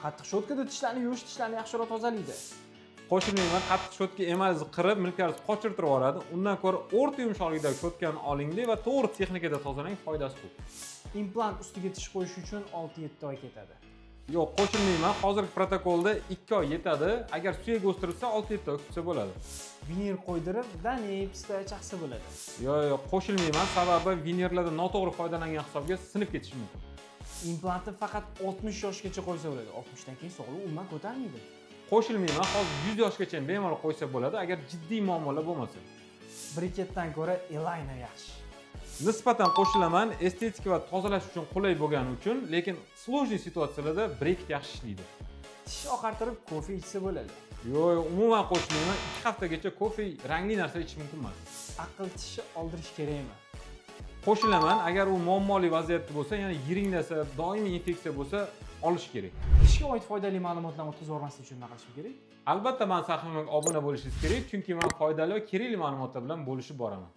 Qattiq shotkada tishlarni yuvish tishlarni yaxshiroq tozalaydi. Qo'shilmayman qattiq shotka emalni qirib, milklarni qochirtirib yuboradi. Undan ko'ra o'rta yumshoqlikdagi shotkani olinglar va to'g'ri texnikada tozalang, foydasi ko'p. Implant ustiga tish qo'yish uchun 6-7 oy ketadi. Yo'q, qo'shilmayman. Hozirgi protokolda 2 oy yetadi. Agar suyak o'stirilsa 6-7 oy kutsa bo'ladi. Vinir qo'ydirib, danipsda chaqsa bo'ladi. Yo'q, qo'shilmayman. Sababi vinirlardan noto'g'ri foydalangan hisobga sinib ketishi mumkin. Implantni faqat 60 yoshgacha qo'ysa bo'ladi. 60 dan keyin sog'liq umuman ko'tarmaydi. Qo'shilmayman. Hozir 100 yoshgacha bemalol qo'ysa bo'ladi, agar jiddiy muammolar bo'lmasa. Briketdan ko'ra aligner yaxshi. Nisbatan qo'shilaman, estetika va tozalash uchun qulay bo'lgani uchun, lekin sложный situatsiyalarda breket yaxshi ishlaydi. Tish oqartirib kofe ichsa bo'ladi. Yo'q, umuman qo'shilmayman. 2 haftagacha kofe rangli narsa ichish mumkin emas. Aql tishni oldirish kerakmi? Qo'shilaman, agar u muammoli vaziyatda bo'lsa, ya'ni yiringdasa, doimiy infeksiya bo'lsa, olish kerak. Tishga oid foydali ma'lumotlarni o'tkazib yubormaslik uchun nima qilish kerak? Albatta, men sahifamga obuna bo'lishingiz kerak, chunki men foydali va kerakli ma'lumotlar bilan bo'lishib boraman.